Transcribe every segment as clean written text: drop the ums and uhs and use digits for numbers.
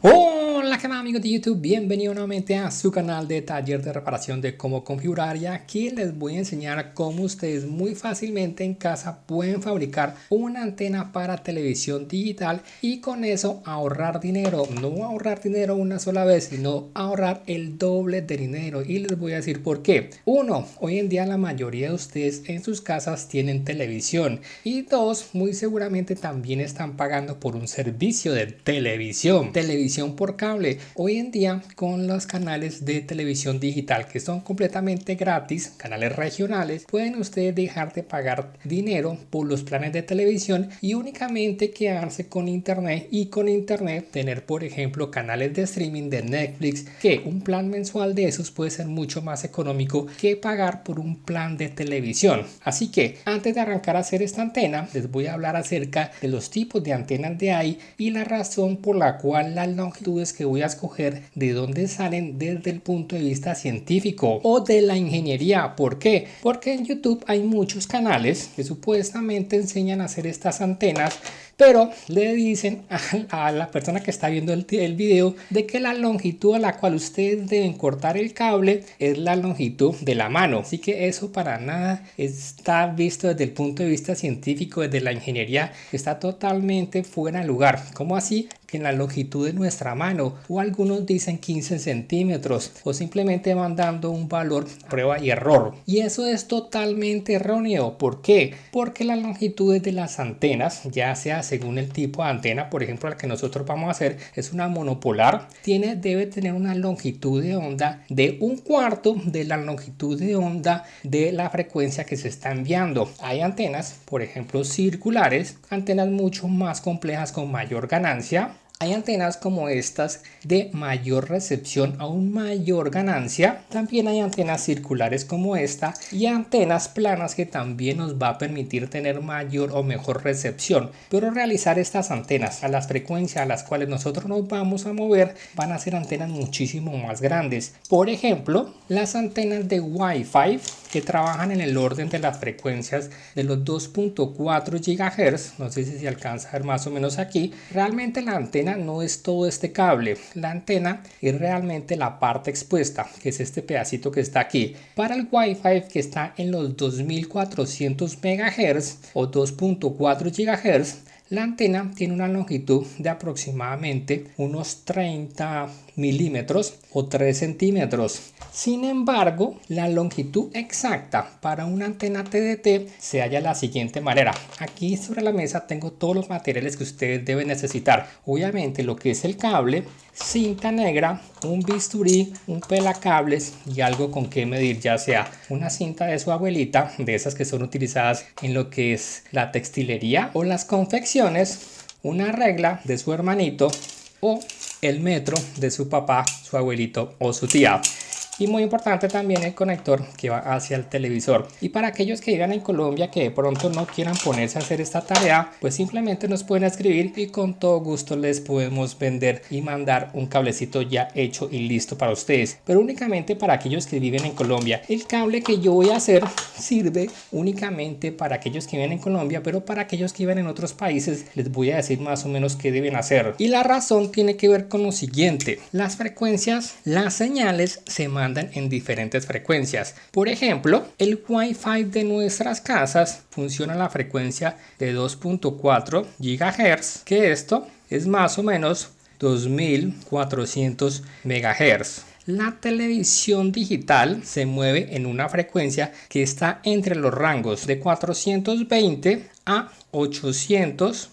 Hola, ¿qué más amigos de YouTube? Bienvenidos nuevamente a su canal de taller de reparación de cómo configurar, y aquí les voy a enseñar cómo ustedes muy fácilmente en casa pueden fabricar una antena para televisión digital y con eso ahorrar dinero. No ahorrar dinero una sola vez, sino ahorrar el doble de dinero, y les voy a decir por qué. Uno, hoy en día la mayoría de ustedes en sus casas tienen televisión, y dos, muy seguramente también están pagando por un servicio de televisión por cable. Hoy en día con los canales de televisión digital que son completamente gratis, canales regionales, pueden ustedes dejar de pagar dinero por los planes de televisión y únicamente quedarse con internet, y con internet tener por ejemplo canales de streaming de Netflix, que un plan mensual de esos puede ser mucho más económico que pagar por un plan de televisión. Así que antes de arrancar a hacer esta antena, les voy a hablar acerca de los tipos de antenas de hay y la razón por la cual las longitudes que voy a escoger de dónde salen desde el punto de vista científico o de la ingeniería. ¿Por qué? Porque en YouTube hay muchos canales que supuestamente enseñan a hacer estas antenas, pero le dicen a la persona que está viendo el video de que la longitud a la cual ustedes deben cortar el cable es la longitud de la mano. Así que eso para nada está visto desde el punto de vista científico, desde la ingeniería, está totalmente fuera de lugar. ¿Cómo así? Que en la longitud de nuestra mano, o algunos dicen 15 centímetros, o simplemente van dando un valor prueba y error, y eso es totalmente erróneo. ¿Por qué? Porque las longitudes de las antenas, ya sea según el tipo de antena, por ejemplo la que nosotros vamos a hacer es una monopolar, debe tener una longitud de onda de un cuarto de la longitud de onda de la frecuencia que se está enviando. Hay antenas, por ejemplo circulares, antenas mucho más complejas con mayor ganancia. Hay antenas como estas de mayor recepción, aún mayor ganancia. También hay antenas circulares como esta y antenas planas que también nos va a permitir tener mayor o mejor recepción. Pero realizar estas antenas a las frecuencias a las cuales nosotros nos vamos a mover van a ser antenas muchísimo más grandes. Por ejemplo, las antenas de Wi-Fi que trabajan en el orden de las frecuencias de los 2.4 GHz, no sé si se alcanza a ver más o menos aquí. Realmente la antena no es todo este cable, la antena es realmente la parte expuesta, que es este pedacito que está aquí. Para el Wi-Fi que está en los 2400 MHz o 2.4 GHz, la antena tiene una longitud de aproximadamente unos 30 milímetros o 3 centímetros. Sin embargo, la longitud exacta para una antena TDT se halla de la siguiente manera. Aquí sobre la mesa tengo todos los materiales que ustedes deben necesitar. Obviamente lo que es el cable, cinta negra, un bisturí, un pelacables y algo con que medir, ya sea una cinta de su abuelita, de esas que son utilizadas en lo que es la textilería o las confecciones, una regla de su hermanito o el metro de su papá, su abuelito o su tía. Y muy importante también el conector que va hacia el televisor. Y para aquellos que vivan en Colombia que de pronto no quieran ponerse a hacer esta tarea, pues simplemente nos pueden escribir y con todo gusto les podemos vender y mandar un cablecito ya hecho y listo para ustedes. Pero únicamente para aquellos que viven en Colombia. El cable que yo voy a hacer sirve únicamente para aquellos que viven en Colombia, pero para aquellos que viven en otros países les voy a decir más o menos qué deben hacer. Y la razón tiene que ver con lo siguiente: las frecuencias, las señales se mandan en diferentes frecuencias. Por ejemplo, el Wi-Fi de nuestras casas funciona a la frecuencia de 2.4 GHz, que esto es más o menos 2400 MHz. La televisión digital se mueve en una frecuencia que está entre los rangos de 420 a 800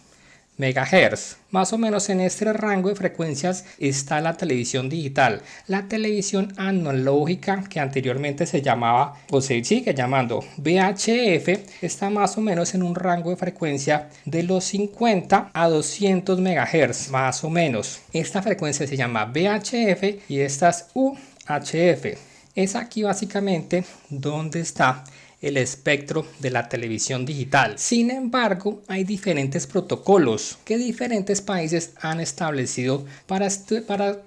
MHz. Más o menos en este rango de frecuencias está la televisión digital. La televisión analógica, que anteriormente se llamaba o se sigue llamando VHF, está más o menos en un rango de frecuencia de los 50 a 200 MHz, más o menos. Esta frecuencia se llama VHF y esta es UHF. Es aquí básicamente donde está el espectro de la televisión digital. Sin embargo, hay diferentes protocolos que diferentes países han establecido para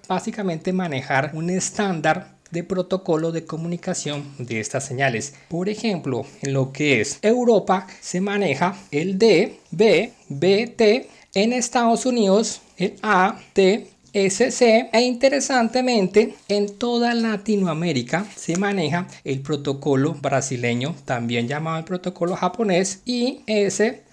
básicamente manejar un estándar de protocolo de comunicación de estas señales. Por ejemplo, en lo que es Europa se maneja el D, B, BT, en Estados Unidos el A, T SC, e interesantemente en toda Latinoamérica se maneja el protocolo brasileño, también llamado el protocolo japonés, ISDBT.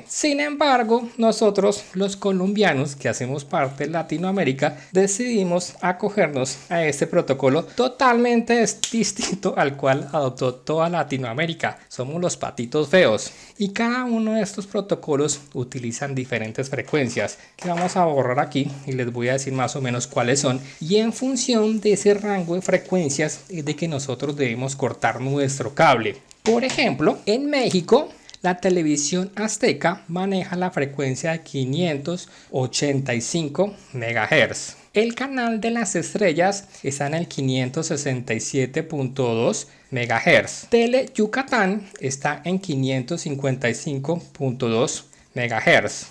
Sin embargo, nosotros los colombianos que hacemos parte de Latinoamérica decidimos acogernos a este protocolo totalmente distinto al cual adoptó toda Latinoamérica. Somos los patitos feos. Y cada uno de estos protocolos utilizan diferentes frecuencias que vamos a borrar aquí y les voy a decir más o menos cuáles son. Y en función de ese rango de frecuencias es de que nosotros debemos cortar nuestro cable. Por ejemplo, en México, la televisión azteca maneja la frecuencia de 585 MHz. El canal de las estrellas está en el 567.2 MHz. Tele Yucatán está en 555.2 MHz.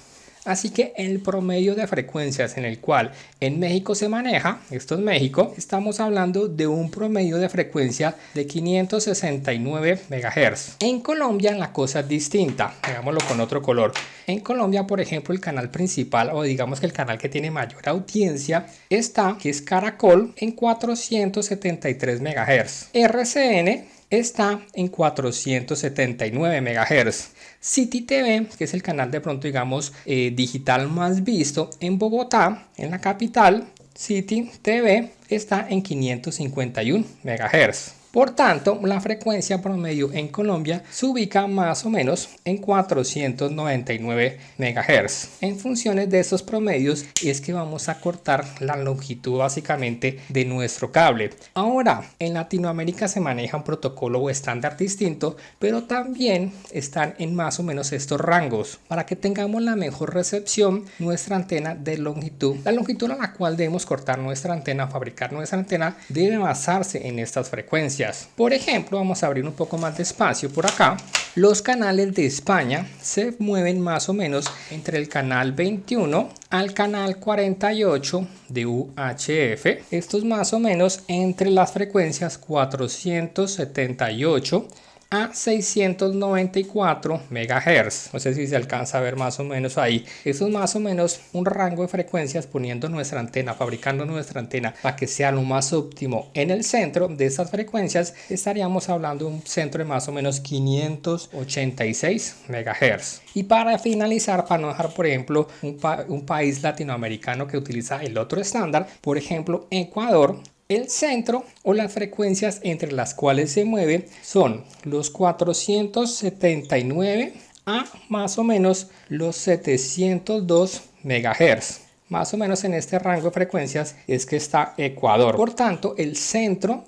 Así que el promedio de frecuencias en el cual en México se maneja, esto es México, estamos hablando de un promedio de frecuencia de 569 MHz. En Colombia la cosa es distinta, hagámoslo con otro color. En Colombia, por ejemplo, el canal principal, o digamos que el canal que tiene mayor audiencia, está, que es Caracol, en 473 MHz. RCN está en 479 MHz. City TV, que es el canal de pronto digamos digital más visto en Bogotá, en la capital, City TV está en 551 MHz. Por tanto, la frecuencia promedio en Colombia se ubica más o menos en 499 MHz. En funciones de estos promedios es que vamos a cortar la longitud básicamente de nuestro cable. Ahora, en Latinoamérica se maneja un protocolo o estándar distinto, pero también están en más o menos estos rangos para que tengamos la mejor recepción nuestra antena de longitud. La longitud a la cual debemos cortar nuestra antena, fabricar nuestra antena, debe basarse en estas frecuencias. Por ejemplo, vamos a abrir un poco más de espacio por acá. Los canales de España se mueven más o menos entre el canal 21 al canal 48 de UHF. Esto es más o menos entre las frecuencias 478 a 694 MHz. No sé si se alcanza a ver más o menos ahí. Eso es más o menos un rango de frecuencias poniendo nuestra antena, fabricando nuestra antena para que sea lo más óptimo. En el centro de estas frecuencias estaríamos hablando de un centro de más o menos 586 MHz. Y para finalizar, para no dejar por ejemplo un país latinoamericano que utiliza el otro estándar, por ejemplo Ecuador, el centro o las frecuencias entre las cuales se mueve son los 479 a más o menos los 702 MHz. Más o menos en este rango de frecuencias es que está Ecuador. Por tanto, el centro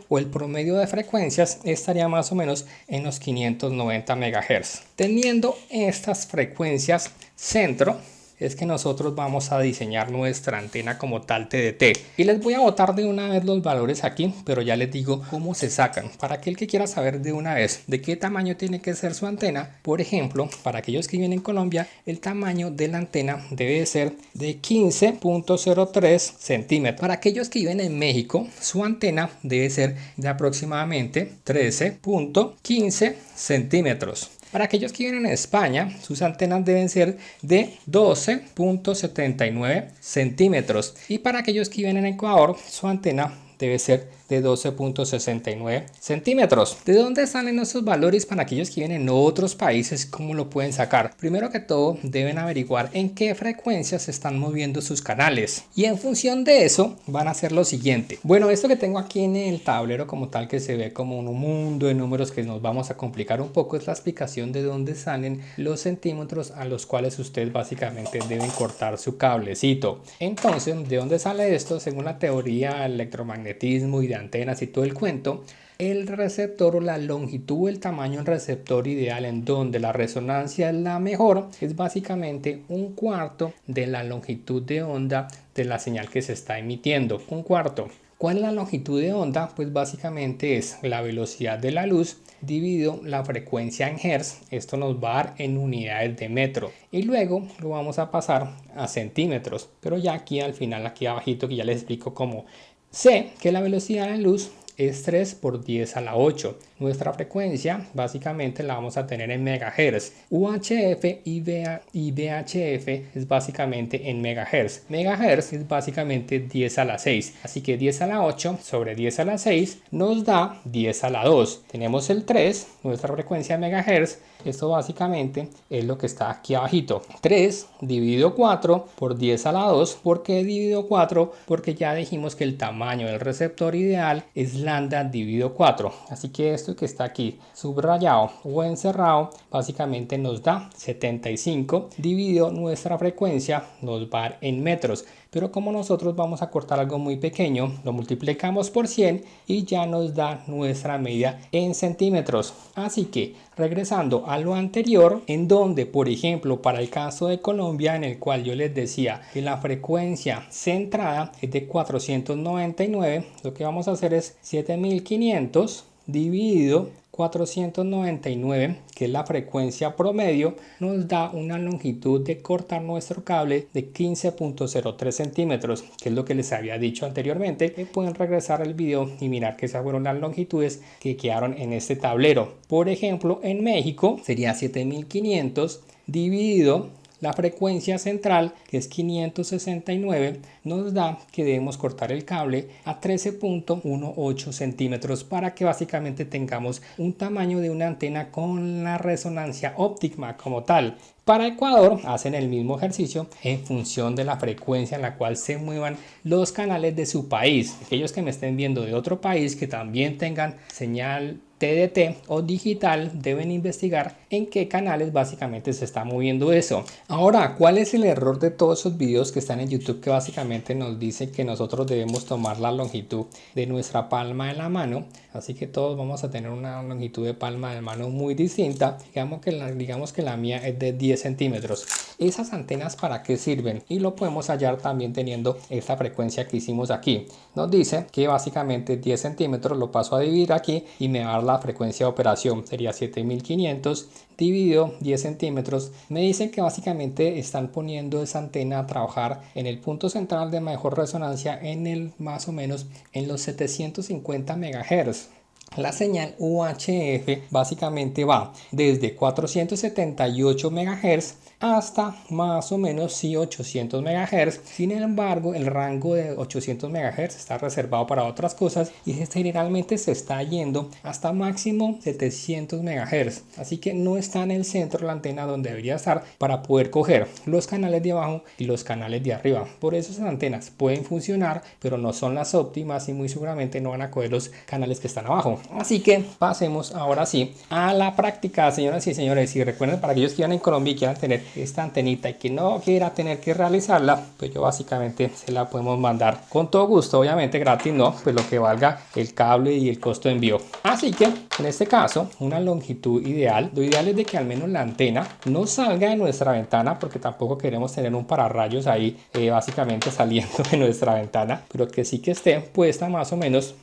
o el promedio de frecuencias estaría más o menos en los 590 MHz. Teniendo estas frecuencias centro, es que nosotros vamos a diseñar nuestra antena como tal TDT. Y les voy a botar de una vez los valores aquí, pero ya les digo cómo se sacan. Para aquel que quiera saber de una vez de qué tamaño tiene que ser su antena, por ejemplo, para aquellos que viven en Colombia, el tamaño de la antena debe ser de 15.03 centímetros. Para aquellos que viven en México, su antena debe ser de aproximadamente 13.15 centímetros. Para aquellos que viven en España, sus antenas deben ser de 12.79 centímetros. Y para aquellos que viven en Ecuador, su antena debe ser de 12.69 centímetros. ¿De dónde salen esos valores para aquellos que viven en otros países? ¿Cómo lo pueden sacar? Primero que todo, deben averiguar en qué frecuencias se están moviendo sus canales. Y en función de eso, van a hacer lo siguiente. Bueno, esto que tengo aquí en el tablero como tal, que se ve como un mundo de números que nos vamos a complicar un poco, es la explicación de dónde salen los centímetros a los cuales ustedes básicamente deben cortar su cablecito. Entonces, ¿de dónde sale esto? Según la teoría del electromagnetismo y de antenas y todo el cuento, el receptor o la longitud, el tamaño del receptor ideal en donde la resonancia es la mejor, es básicamente un cuarto de la longitud de onda de la señal que se está emitiendo. Un cuarto. ¿Cuál es la longitud de onda? Pues básicamente es la velocidad de la luz dividido la frecuencia en hertz. Esto nos va a dar en unidades de metro y luego lo vamos a pasar a centímetros, pero ya aquí al final, aquí abajito, que ya les explico cómo. Sé que la velocidad de la luz es 3 por 10 a la 8. Nuestra frecuencia básicamente la vamos a tener en megahertz. UHF y VHF es básicamente en megahertz. Megahertz es básicamente 10 a la 6. Así que 10 a la 8 sobre 10 a la 6 nos da 10 a la 2. Tenemos el 3, nuestra frecuencia en megahertz. Esto básicamente es lo que está aquí abajito. 3 dividido 4 por 10 a la 2. ¿Por qué dividido 4? Porque ya dijimos que el tamaño del receptor ideal es lambda dividido 4. Así que esto que está aquí subrayado o encerrado básicamente nos da 75 dividido nuestra frecuencia nos va a dar en metros. Pero como nosotros vamos a cortar algo muy pequeño, lo multiplicamos por 100 y ya nos da nuestra medida en centímetros. Así que regresando a lo anterior, en donde por ejemplo para el caso de Colombia, en el cual yo les decía que la frecuencia centrada es de 499, lo que vamos a hacer es 7500 dividido 499, que es la frecuencia promedio, nos da una longitud de cortar nuestro cable de 15.03 centímetros, que es lo que les había dicho anteriormente. Pueden regresar al video y mirar que esas fueron las longitudes que quedaron en este tablero. Por ejemplo, en México sería 7500 dividido la frecuencia central, que es 569, nos da que debemos cortar el cable a 13.18 centímetros para que básicamente tengamos un tamaño de una antena con la resonancia óptima como tal. Para Ecuador hacen el mismo ejercicio en función de la frecuencia en la cual se muevan los canales de su país. Aquellos que me estén viendo de otro país que también tengan señal TDT o digital deben investigar en qué canales básicamente se está moviendo eso. Ahora, ¿cuál es el error de todos esos videos que están en YouTube que básicamente nos dice que nosotros debemos tomar la longitud de nuestra palma de la mano? Así que todos vamos a tener una longitud de palma de mano muy distinta. Digamos que la mía es de 10 centímetros. ¿Esas antenas para qué sirven? Y lo podemos hallar también teniendo esta frecuencia que hicimos aquí. Nos dice que básicamente 10 centímetros lo paso a dividir aquí y me va a dar la frecuencia de operación. Sería 7500 dividido 10 centímetros. Me dicen que básicamente están poniendo esa antena a trabajar en el punto central de mejor resonancia en el más o menos en los 750 MHz. La señal UHF básicamente va desde 478 MHz hasta más o menos 800 MHz. Sin embargo, el rango de 800 MHz está reservado para otras cosas y generalmente se está yendo hasta máximo 700 MHz. Así que no está en el centro la antena donde debería estar para poder coger los canales de abajo y los canales de arriba. Por eso esas antenas pueden funcionar, pero no son las óptimas y muy seguramente no van a coger los canales que están abajo. Así que pasemos ahora sí a la práctica, señoras y señores. Y recuerden, para aquellos que van en Colombia y quieran tener esta antenita y que no quiera tener que realizarla, pues yo básicamente se la podemos mandar con todo gusto, obviamente gratis, no, pues lo que valga el cable y el costo de envío. Así que en este caso, una longitud ideal, lo ideal es de que al menos la antena no salga de nuestra ventana, porque tampoco queremos tener un pararrayos ahí básicamente saliendo de nuestra ventana, pero que sí que esté puesta más o menos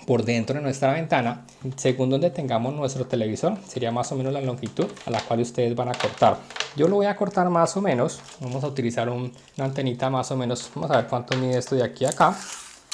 por dentro de nuestra ventana, según donde tengamos nuestro televisor. Sería más o menos la longitud a la cual ustedes van a cortar. Yo lo voy a cortar más o menos, vamos a utilizar una antenita más o menos, vamos a ver cuánto mide esto de aquí a acá.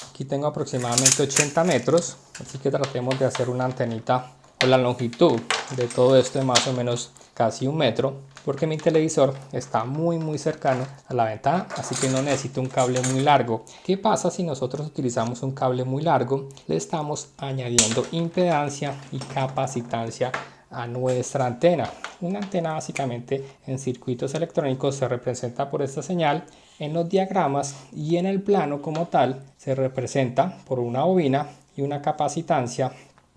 Aquí tengo aproximadamente 80 metros, así que tratemos de hacer una antenita con la longitud de todo esto de más o menos casi 1 metro, porque mi televisor está muy cercano a la ventana, así que no necesito un cable muy largo. ¿Qué pasa si nosotros utilizamos un cable muy largo? Le estamos añadiendo impedancia y capacitancia a nuestra antena. Una antena básicamente en circuitos electrónicos se representa por esta señal en los diagramas, y en el plano como tal se representa por una bobina y una capacitancia.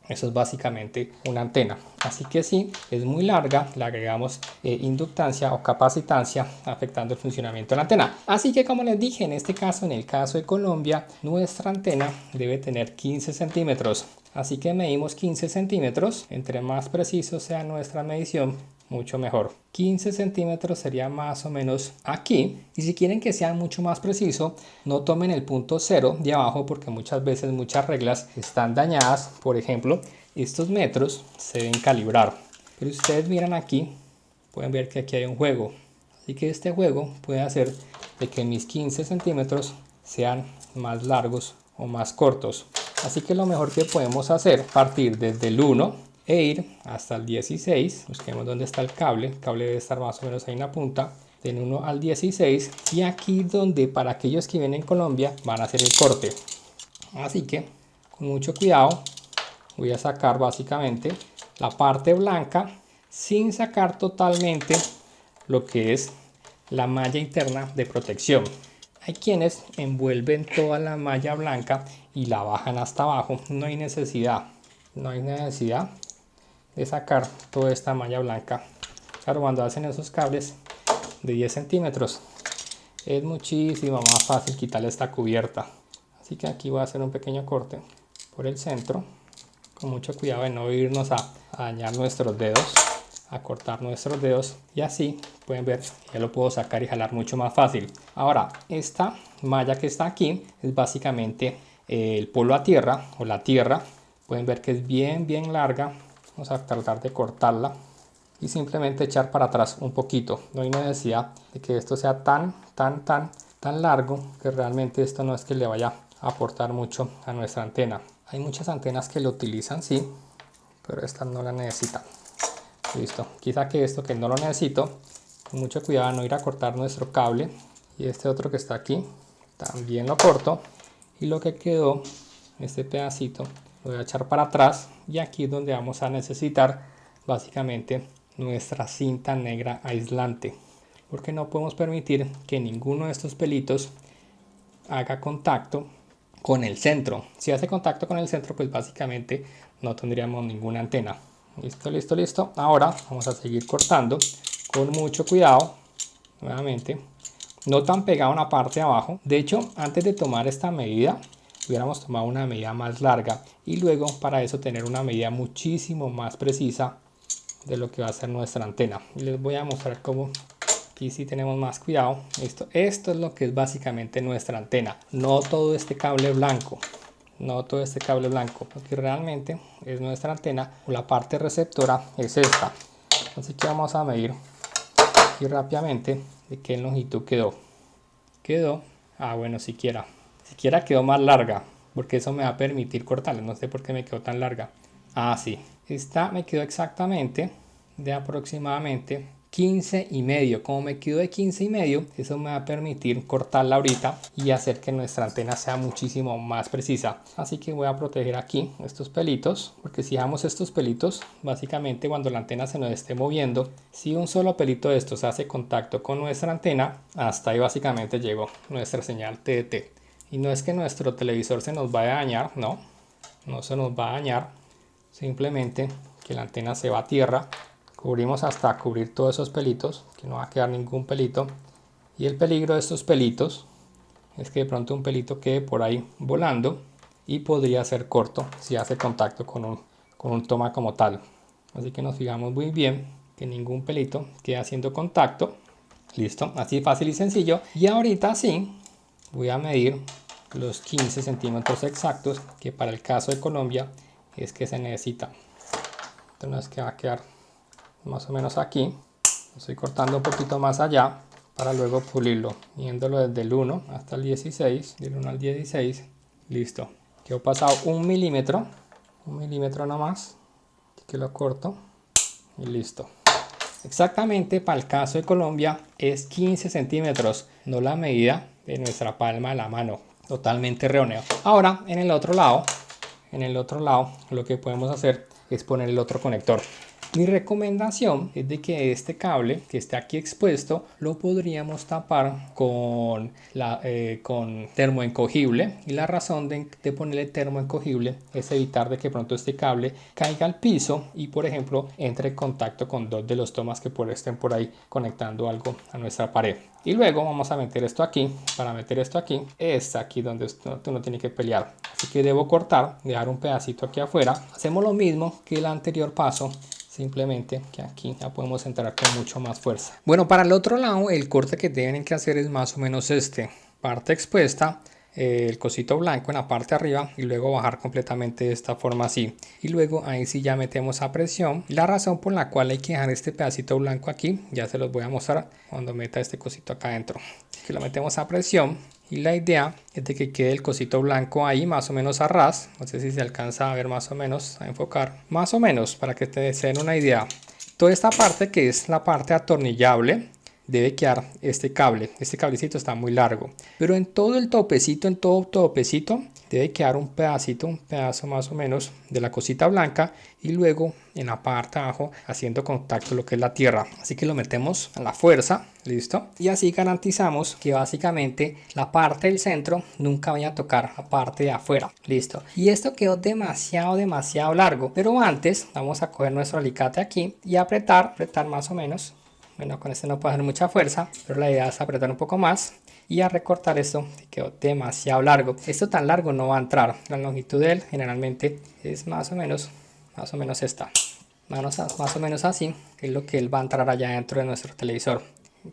Eso es básicamente una antena. Así que si es muy larga, le agregamos inductancia o capacitancia, afectando el funcionamiento de la antena. Así que, como les dije, en este caso, en el caso de Colombia, nuestra antena debe tener 15 centímetros. Así que medimos 15 centímetros. Entre más preciso sea nuestra medición, mucho mejor. 15 centímetros sería más o menos aquí. Y si quieren que sea mucho más preciso, no tomen el punto 0 de abajo, porque muchas veces muchas reglas están dañadas. Por ejemplo, estos metros se deben calibrar, pero si ustedes miran aquí, pueden ver que aquí hay un juego. Así que este juego puede hacer de que mis 15 centímetros sean más largos o más cortos. Así que lo mejor que podemos hacer es partir desde el 1 e ir hasta el 16. Busquemos dónde está el cable debe estar más o menos ahí en la punta, del 1 al 16, y aquí donde para aquellos que vienen en Colombia van a hacer el corte. Así que con mucho cuidado voy a sacar básicamente la parte blanca sin sacar totalmente lo que es la malla interna de protección. Hay quienes envuelven toda la malla blanca y la bajan hasta abajo. No hay necesidad de sacar toda esta malla blanca. Claro, cuando hacen esos cables de 10 centímetros es muchísimo más fácil quitarle esta cubierta. Así que aquí voy a hacer un pequeño corte por el centro, con mucho cuidado de no irnos a dañar nuestros dedos, a cortar nuestros dedos, y así pueden ver, ya lo puedo sacar y jalar mucho más fácil. Ahora, esta malla que está aquí es básicamente el polo a tierra o la tierra. Pueden ver que es bien larga. Vamos a tratar de cortarla y simplemente echar para atrás un poquito. No hay necesidad de que esto sea tan largo, que realmente esto no es que le vaya a aportar mucho a nuestra antena. Hay muchas antenas que lo utilizan, sí, pero esta no la necesitan. Listo, quizá que esto que no lo necesito, con mucho cuidado no ir a cortar nuestro cable, y este otro que está aquí también lo corto, y lo que quedó, este pedacito, lo voy a echar para atrás, y aquí es donde vamos a necesitar básicamente nuestra cinta negra aislante, porque no podemos permitir que ninguno de estos pelitos haga contacto con el centro. Si hace contacto con el centro, pues básicamente no tendríamos ninguna antena. Listo. Ahora vamos a seguir cortando con mucho cuidado, nuevamente, no tan pegado en la parte de abajo. De hecho, antes de tomar esta medida, hubiéramos tomado una medida más larga, y luego para eso tener una medida muchísimo más precisa de lo que va a ser nuestra antena. Y les voy a mostrar cómo aquí sí tenemos más cuidado. Esto es lo que es básicamente nuestra antena, no todo este cable blanco. Porque realmente es nuestra antena, o la parte receptora es esta. Así que vamos a medir aquí rápidamente de qué longitud quedó. Bueno, siquiera quedó más larga, porque eso me va a permitir cortarla. No sé por qué me quedó tan larga. Sí, esta me quedó exactamente de aproximadamente 15,5. Como me quedó de 15,5, eso me va a permitir cortarla ahorita y hacer que nuestra antena sea muchísimo más precisa. Así que voy a proteger aquí estos pelitos, porque si dejamos estos pelitos, básicamente cuando la antena se nos esté moviendo, si un solo pelito de estos hace contacto con nuestra antena, hasta ahí básicamente llegó nuestra señal TDT. Y no es que nuestro televisor se nos vaya a dañar, no se nos va a dañar, simplemente que la antena se va a tierra. Cubrimos hasta cubrir todos esos pelitos, que no va a quedar ningún pelito. Y el peligro de estos pelitos es que de pronto un pelito quede por ahí volando y podría ser corto si hace contacto con un toma como tal. Así que nos fijamos muy bien que ningún pelito quede haciendo contacto. Listo, así fácil y sencillo. Y ahorita sí voy a medir los 15 centímetros exactos, que para el caso de Colombia es que se necesita. Entonces que va a quedar más o menos aquí. Estoy cortando un poquito más allá para luego pulirlo, midiéndolo desde el 1 hasta el 16, del 1 al 16. Listo, quedó pasado 1 milímetro nomás, que lo corto y listo. Exactamente para el caso de Colombia es 15 centímetros, no la medida de nuestra palma de la mano, totalmente erróneo. Ahora en el otro lado lo que podemos hacer es poner el otro conector. Mi recomendación es de que este cable que esté aquí expuesto lo podríamos tapar con termoencogible, y la razón de ponerle termoencogible es evitar de que pronto este cable caiga al piso y por ejemplo entre en contacto con dos de los tomas que estén por ahí conectando algo a nuestra pared. Y luego vamos a meter esto aquí. Para meter esto aquí es aquí donde uno tiene que pelear, así que debo cortar, dejar un pedacito aquí afuera. Hacemos lo mismo que el anterior paso, simplemente que aquí ya podemos entrar con mucho más fuerza. Bueno, para el otro lado el corte que tienen que hacer es más o menos parte expuesta, el cosito blanco en la parte de arriba, y luego bajar completamente de esta forma así, y luego ahí sí ya metemos a presión. La razón por la cual hay que dejar este pedacito blanco aquí ya se los voy a mostrar cuando meta este cosito acá adentro. Que lo metemos a presión Y la idea es de que quede el cosito blanco ahí más o menos a ras. No sé si se alcanza a ver más o menos, a enfocar. Más o menos, para que te den una idea. Toda esta parte que es la parte atornillable, debe quedar este cable. Este cablecito está muy largo. Pero en todo el topecito, en todo topecito, debe quedar un pedazo más o menos de la cosita blanca. Y luego en la parte de abajo haciendo contacto lo que es la tierra. Así que lo metemos a la fuerza. Listo. Y así garantizamos que básicamente la parte del centro nunca vaya a tocar la parte de afuera. Listo. Y esto quedó demasiado largo. Pero antes vamos a coger nuestro alicate aquí y apretar más o menos. Bueno, con este no puedo hacer mucha fuerza, pero la idea es apretar un poco más y a recortar esto que quedó demasiado largo. Esto tan largo no va a entrar. La longitud de él generalmente es más o menos esta. Más o menos así, que es lo que él va a entrar allá dentro de nuestro televisor.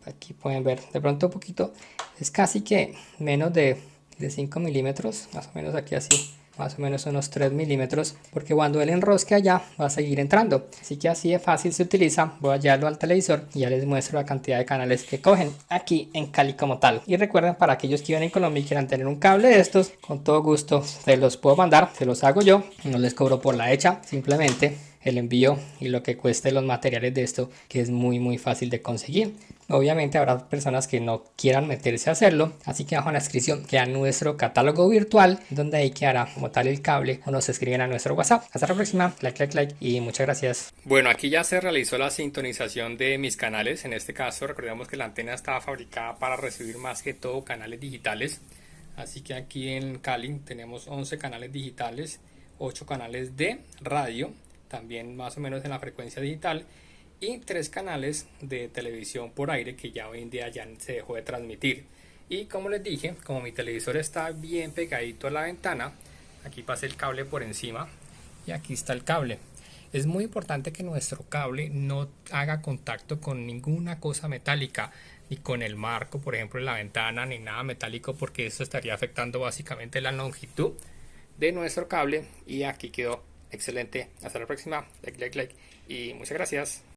Aquí pueden ver de pronto un poquito, es casi que menos de 5 milímetros, más o menos aquí así. Más o menos unos 3 milímetros, porque cuando él enrosque allá va a seguir entrando. Así que así de fácil se utiliza. Voy a llevarlo al televisor y ya les muestro la cantidad de canales que cogen aquí en Cali como tal. Y recuerden, para aquellos que viven en Colombia y quieran tener un cable de estos, con todo gusto se los puedo mandar, se los hago yo, no les cobro por la hecha, simplemente el envío y lo que cueste los materiales de esto, que es muy fácil de conseguir. Obviamente habrá personas que no quieran meterse a hacerlo, así que abajo en la descripción queda nuestro catálogo virtual, donde ahí quedará como tal el cable, o nos escriben a nuestro WhatsApp. Hasta la próxima, like y muchas gracias. Bueno, aquí ya se realizó la sintonización de mis canales. En este caso recordemos que la antena estaba fabricada para recibir más que todo canales digitales, así que aquí en Cali tenemos 11 canales digitales, 8 canales de radio, también más o menos en la frecuencia digital, y 3 canales de televisión por aire que ya hoy en día ya se dejó de transmitir. Y como les dije, como mi televisor está bien pegadito a la ventana, aquí pasé el cable por encima y aquí está el cable. Es muy importante que nuestro cable no haga contacto con ninguna cosa metálica, ni con el marco, por ejemplo, en la ventana, ni nada metálico, porque esto estaría afectando básicamente la longitud de nuestro cable. Y aquí quedó excelente. Hasta la próxima. Like y muchas gracias.